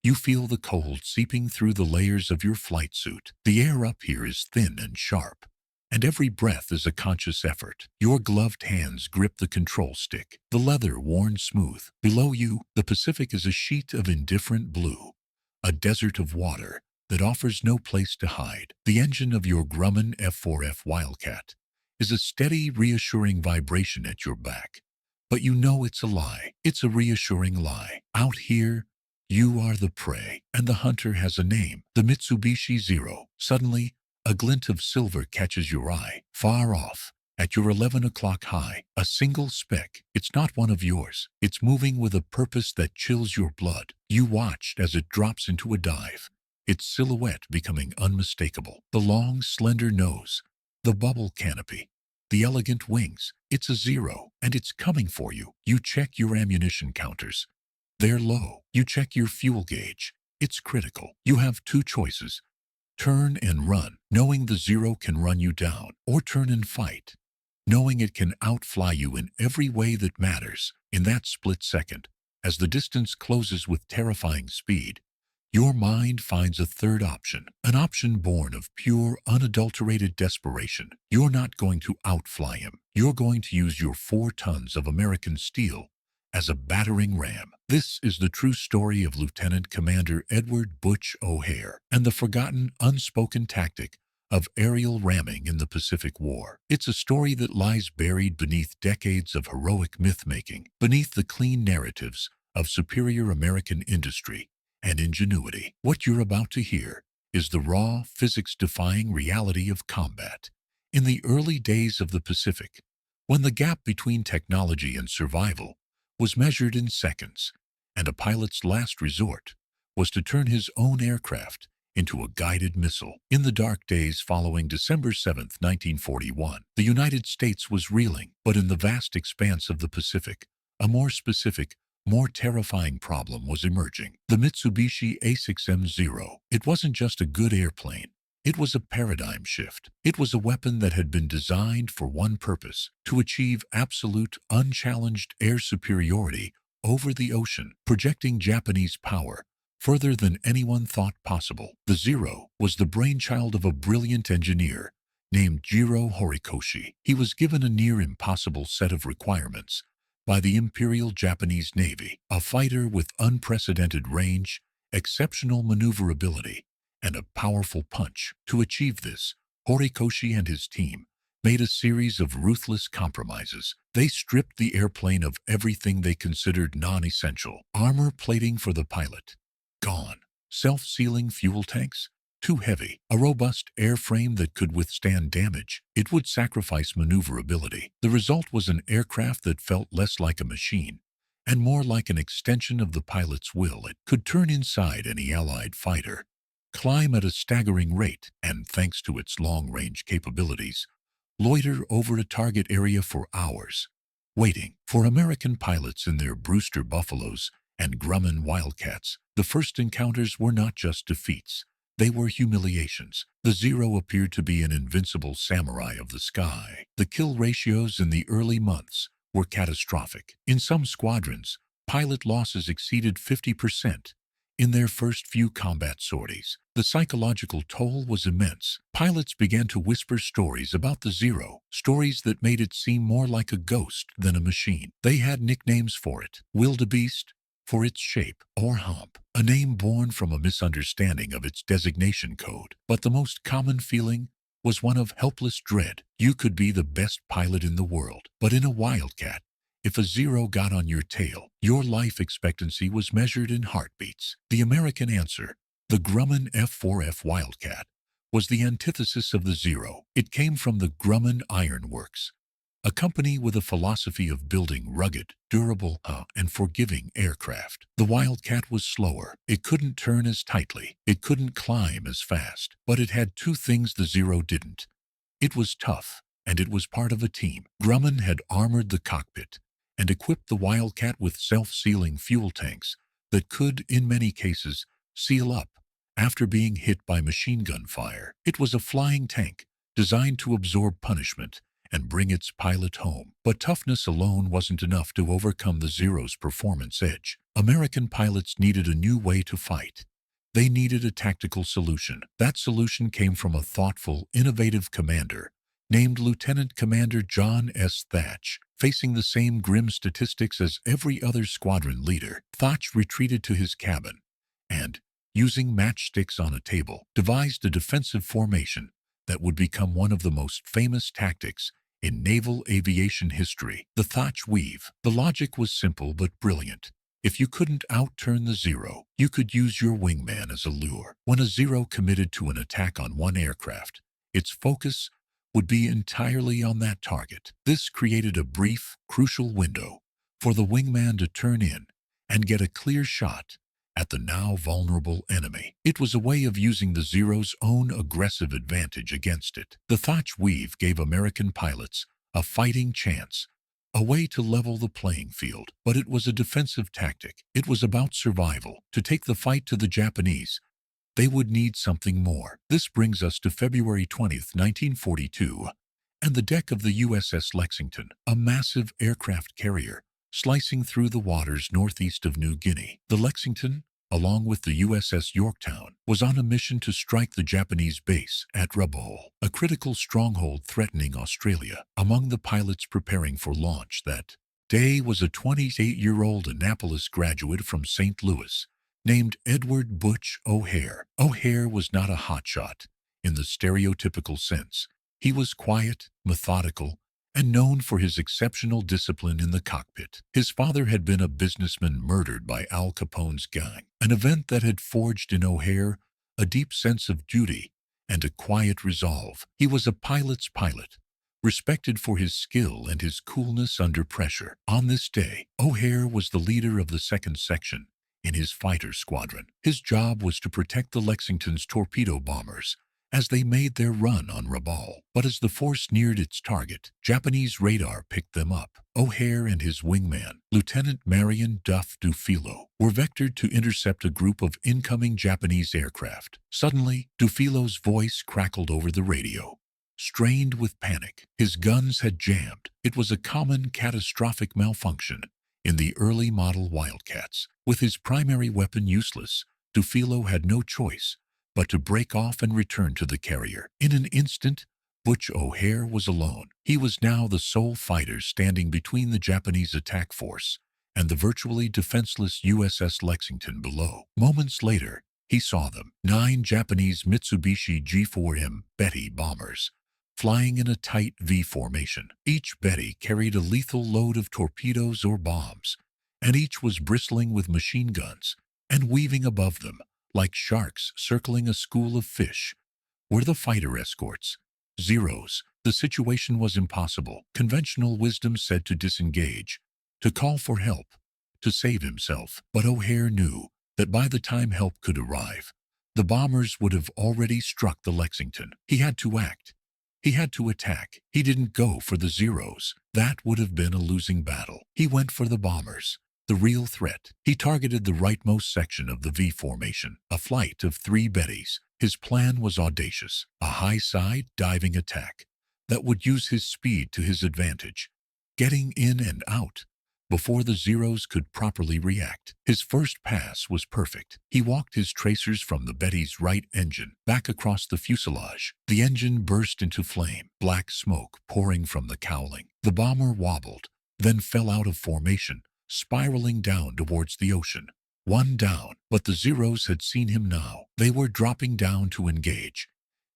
You feel the cold seeping through the layers of your flight suit. The air up here is thin and sharp, and every breath is a conscious effort. Your gloved hands grip the control stick, the leather worn smooth. Below you, the Pacific is a sheet of indifferent blue, a desert of water that offers no place to hide. The engine of your Grumman F4F Wildcat is a steady, reassuring vibration at your back. But you know it's a lie. It's a reassuring lie. Out here, you are the prey, and the hunter has a name, the Mitsubishi Zero. Suddenly, a glint of silver catches your eye. Far off, at your 11 o'clock high, a single speck. It's not one of yours. It's moving with a purpose that chills your blood. You watched as it drops into a dive, its silhouette becoming unmistakable. The long, slender nose, the bubble canopy, the elegant wings. It's a Zero, and it's coming for you. You check your ammunition counters. They're low. You check your fuel gauge. It's critical. You have two choices. Turn and run, knowing the Zero can run you down, or turn and fight, knowing it can outfly you in every way that matters. In that split second, as the distance closes with terrifying speed, your mind finds a third option, an option born of pure, unadulterated desperation. You're not going to outfly him. You're going to use your 4 tons of American steel as a battering ram. This is the true story of Lieutenant Commander Edward Butch O'Hare and the forgotten, unspoken tactic of aerial ramming in the Pacific War. It's a story that lies buried beneath decades of heroic myth-making, beneath the clean narratives of superior American industry and ingenuity. What you're about to hear is the raw, physics-defying reality of combat. In the early days of the Pacific, when the gap between technology and survival was measured in seconds, and a pilot's last resort was to turn his own aircraft into a guided missile. In the dark days following December 7, 1941, the United States was reeling, but in the vast expanse of the Pacific, a more specific, more terrifying problem was emerging. The Mitsubishi A6M Zero. It wasn't just a good airplane. It was a paradigm shift. It was a weapon that had been designed for one purpose: to achieve absolute, unchallenged air superiority over the ocean, projecting Japanese power further than anyone thought possible. The Zero was the brainchild of a brilliant engineer named Jiro Horikoshi. He was given a near impossible set of requirements by the Imperial Japanese Navy: a fighter with unprecedented range, exceptional maneuverability, and a powerful punch. To achieve this, Horikoshi and his team made a series of ruthless compromises. They stripped the airplane of everything they considered non-essential. Armor plating for the pilot, gone. Self-sealing fuel tanks, too heavy. A robust airframe that could withstand damage. It would sacrifice maneuverability. The result was an aircraft that felt less like a machine and more like an extension of the pilot's will. It could turn inside any Allied fighter, climb at a staggering rate, and thanks to its long-range capabilities, loiter over a target area for hours, waiting. For American pilots in their Brewster Buffaloes and Grumman Wildcats, the first encounters were not just defeats. They were humiliations. The Zero appeared to be an invincible samurai of the sky. The kill ratios in the early months were catastrophic. In some squadrons, pilot losses exceeded 50% in their first few combat sorties. The psychological toll was immense. Pilots began to whisper stories about the Zero, stories that made it seem more like a ghost than a machine. They had nicknames for it: wildebeest, for its shape, or hump, a name born from a misunderstanding of its designation code. But the most common feeling was one of helpless dread. You could be the best pilot in the world, but in a Wildcat, if a Zero got on your tail, your life expectancy was measured in heartbeats. The American answer, the Grumman F4F Wildcat, was the antithesis of the Zero. It came from the Grumman Iron Works, a company with a philosophy of building rugged, durable, and forgiving aircraft. The Wildcat was slower. It couldn't turn as tightly. It couldn't climb as fast. But it had two things the Zero didn't. It was tough, and it was part of a team. Grumman had armored the cockpit and equipped the Wildcat with self-sealing fuel tanks that could, in many cases, seal up after being hit by machine gun fire. It was a flying tank designed to absorb punishment and bring its pilot home. But toughness alone wasn't enough to overcome the Zero's performance edge. American pilots needed a new way to fight. They needed a tactical solution. That solution came from a thoughtful, innovative commander named Lieutenant Commander John S. Thatch. Facing the same grim statistics as every other squadron leader, Thatch retreated to his cabin and, using matchsticks on a table, devised a defensive formation that would become one of the most famous tactics in naval aviation history, the Thatch weave. The logic was simple but brilliant. If you couldn't outturn the Zero, you could use your wingman as a lure. When a Zero committed to an attack on one aircraft, its focus would be entirely on that target. This created a brief, crucial window for the wingman to turn in and get a clear shot at the now vulnerable enemy. It was a way of using the Zero's own aggressive advantage against it. The Thatch weave gave American pilots a fighting chance, a way to level the playing field. But it was a defensive tactic. It was about survival. To take the fight to the Japanese, they would need something more. This brings us to February 20th, 1942, and the deck of the USS Lexington, a massive aircraft carrier slicing through the waters northeast of New Guinea. The Lexington, along with the USS Yorktown, was on a mission to strike the Japanese base at Rabaul, a critical stronghold threatening Australia. Among the pilots preparing for launch that day was a 28-year-old Annapolis graduate from St. Louis named Edward Butch O'Hare. O'Hare was not a hotshot in the stereotypical sense. He was quiet, methodical, and known for his exceptional discipline in the cockpit. His father had been a businessman murdered by Al Capone's gang, an event that had forged in O'Hare a deep sense of duty and a quiet resolve. He was a pilot's pilot, respected for his skill and his coolness under pressure. On this day, O'Hare was the leader of the second section in his fighter squadron. His job was to protect the Lexington's torpedo bombers as they made their run on Rabaul. But as the force neared its target, Japanese radar picked them up. O'Hare and his wingman, Lieutenant Marion Duff Dufilo, were vectored to intercept a group of incoming Japanese aircraft. Suddenly, Dufilo's voice crackled over the radio. Strained with panic, his guns had jammed. It was a common catastrophic malfunction in the early model Wildcats. With his primary weapon useless, Dufilo had no choice but to break off and return to the carrier. In an instant, Butch O'Hare was alone. He was now the sole fighter standing between the Japanese attack force and the virtually defenseless USS Lexington below. Moments later, he saw them, 9 Japanese Mitsubishi G4M Betty bombers, flying in a tight V formation. Each Betty carried a lethal load of torpedoes or bombs, and each was bristling with machine guns, and weaving above them, like sharks circling a school of fish, were the fighter escorts. Zeros. The situation was impossible. Conventional wisdom said to disengage, to call for help, to save himself. But O'Hare knew that by the time help could arrive, the bombers would have already struck the Lexington. He had to act. He had to attack. He didn't go for the Zeros. That would have been a losing battle. He went for the bombers, the real threat. He targeted the rightmost section of the V formation, a flight of 3 Bettys. His plan was audacious, a high-side diving attack that would use his speed to his advantage, getting in and out before the Zeros could properly react. His first pass was perfect. He walked his tracers from the Betty's right engine back across the fuselage. The engine burst into flame, black smoke pouring from the cowling. The bomber wobbled, then fell out of formation, spiraling down towards the ocean. One down, but the Zeros had seen him now. They were dropping down to engage.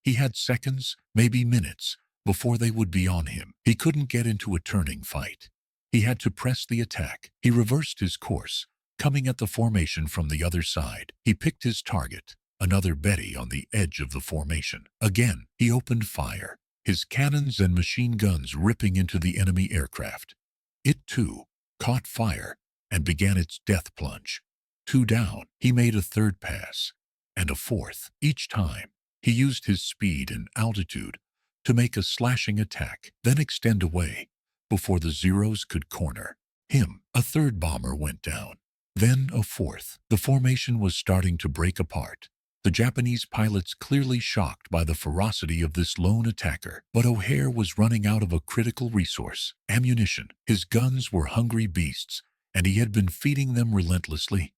He had seconds, maybe minutes, before they would be on him. He couldn't get into a turning fight. He had to press the attack. He reversed his course, coming at the formation from the other side. He picked his target, another Betty on the edge of the formation. Again, he opened fire, his cannons and machine guns ripping into the enemy aircraft. It, too, caught fire and began its death plunge. 2 down, he made a third pass, and a fourth. Each time, he used his speed and altitude to make a slashing attack, then extend away before the Zeros could corner him. A third bomber went down, then a fourth. The formation was starting to break apart. The Japanese pilots clearly shocked by the ferocity of this lone attacker. But O'Hare was running out of a critical resource, ammunition. His guns were hungry beasts, and he had been feeding them relentlessly.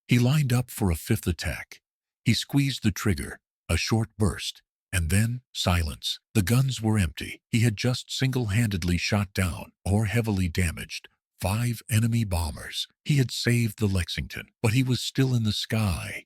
He lined up for a fifth attack. He squeezed the trigger, a short burst, and then silence. The guns were empty. He had just single-handedly shot down, or heavily damaged, 5 enemy bombers. He had saved the Lexington, but he was still in the sky,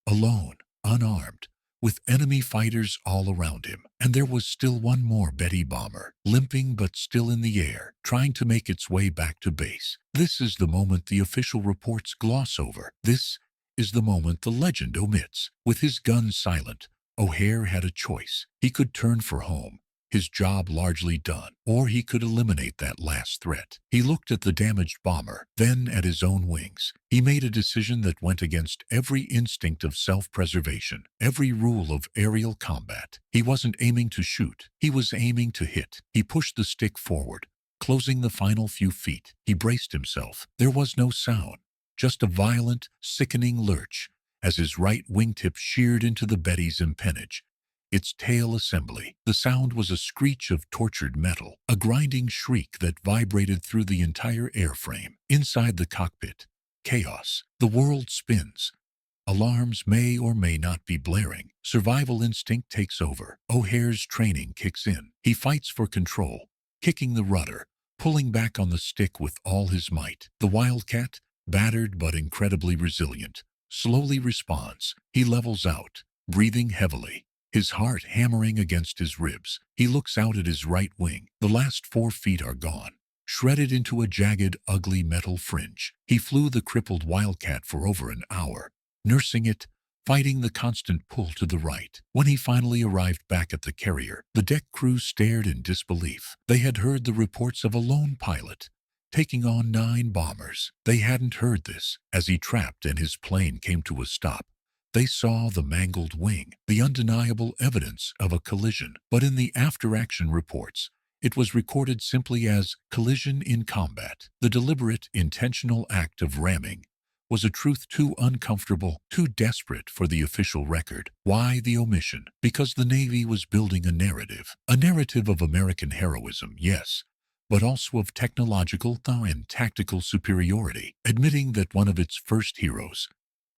alone, unarmed, with enemy fighters all around him. And there was still one more Betty bomber, limping but still in the air, trying to make its way back to base. This is the moment the official reports gloss over. This is the moment the legend omits. With his guns silent, O'Hare had a choice. He could turn for home, his job largely done, or he could eliminate that last threat. He looked at the damaged bomber, then at his own wings. He made a decision that went against every instinct of self-preservation, every rule of aerial combat. He wasn't aiming to shoot. He was aiming to hit. He pushed the stick forward, closing the final few feet. He braced himself. There was no sound, just a violent, sickening lurch as his right wingtip sheared into the Betty's empennage, its tail assembly. The sound was a screech of tortured metal, a grinding shriek that vibrated through the entire airframe. Inside the cockpit, chaos. The world spins. Alarms may or may not be blaring. Survival instinct takes over. O'Hare's training kicks in. He fights for control, kicking the rudder, pulling back on the stick with all his might. The Wildcat, battered but incredibly resilient, slowly responds. He levels out, breathing heavily, his heart hammering against his ribs. He looks out at his right wing. The last 4 feet are gone, shredded into a jagged, ugly metal fringe. He flew the crippled Wildcat for over an hour, nursing it, fighting the constant pull to the right. When he finally arrived back at the carrier, the deck crew stared in disbelief. They had heard the reports of a lone pilot taking on 9 bombers. They hadn't heard this. As he trapped and his plane came to a stop, they saw the mangled wing, the undeniable evidence of a collision. But in the after-action reports, it was recorded simply as collision in combat. The deliberate, intentional act of ramming was a truth too uncomfortable, too desperate for the official record. Why the omission? Because the Navy was building a narrative of American heroism, yes, but also of technological and tactical superiority, admitting that one of its first heroes,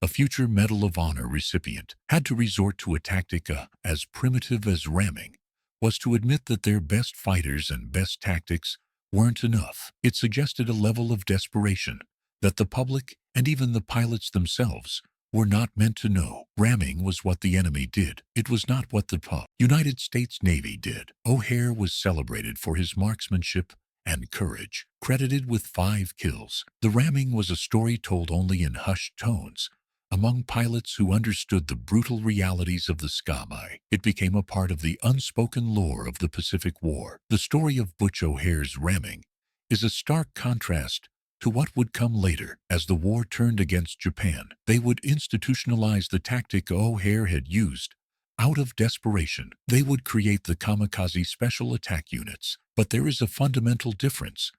a future Medal of Honor recipient, had to resort to a tactic as primitive as ramming, was to admit that their best fighters and best tactics weren't enough. It suggested a level of desperation that the public and even the pilots themselves were not meant to know. Ramming was what the enemy did. It was not what the United States Navy did. O'Hare was celebrated for his marksmanship and courage, credited with 5 kills. The ramming was a story told only in hushed tones among pilots who understood the brutal realities of the sky. It became a part of the unspoken lore of the Pacific War. The story of Butch O'Hare's ramming is a stark contrast to what would come later. As the war turned against Japan, they would institutionalize the tactic O'Hare had used. Out of desperation, they would create the kamikaze special attack units. But there is a fundamental difference.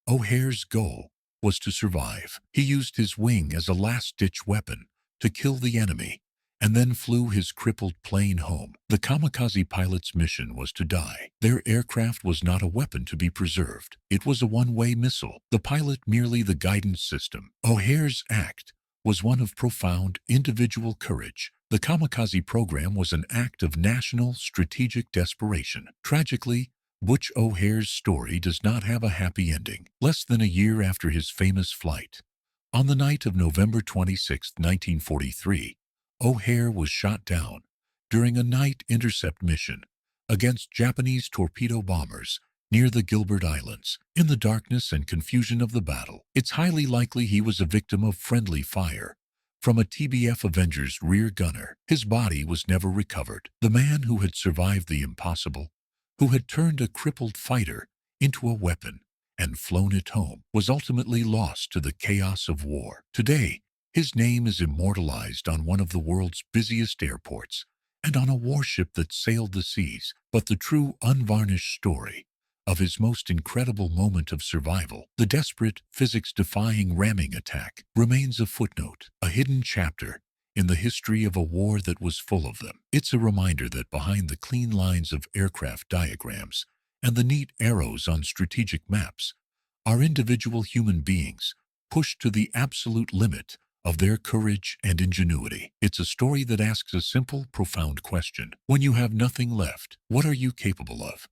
O'Hare's goal was to survive. He used his wing as a last-ditch weapon to kill the enemy, and then flew his crippled plane home. The kamikaze pilot's mission was to die. Their aircraft was not a weapon to be preserved. It was a one-way missile. The pilot merely the guidance system. O'Hare's act was one of profound individual courage. The kamikaze program was an act of national strategic desperation. Tragically, Butch O'Hare's story does not have a happy ending. Less than a year after his famous flight, on the night of November 26, 1943, O'Hare was shot down during a night intercept mission against Japanese torpedo bombers near the Gilbert Islands. In the darkness and confusion of the battle, it's highly likely he was a victim of friendly fire from a TBF Avenger's rear gunner. His body was never recovered. The man who had survived the impossible, who had turned a crippled fighter into a weapon and flown it home, was ultimately lost to the chaos of war. Today, his name is immortalized on one of the world's busiest airports and on a warship that sailed the seas. But the true, unvarnished story of his most incredible moment of survival, the desperate, physics-defying ramming attack, remains a footnote, a hidden chapter in the history of a war that was full of them. It's a reminder that behind the clean lines of aircraft diagrams and the neat arrows on strategic maps are individual human beings pushed to the absolute limit of their courage and ingenuity. It's a story that asks a simple, profound question. When you have nothing left, what are you capable of?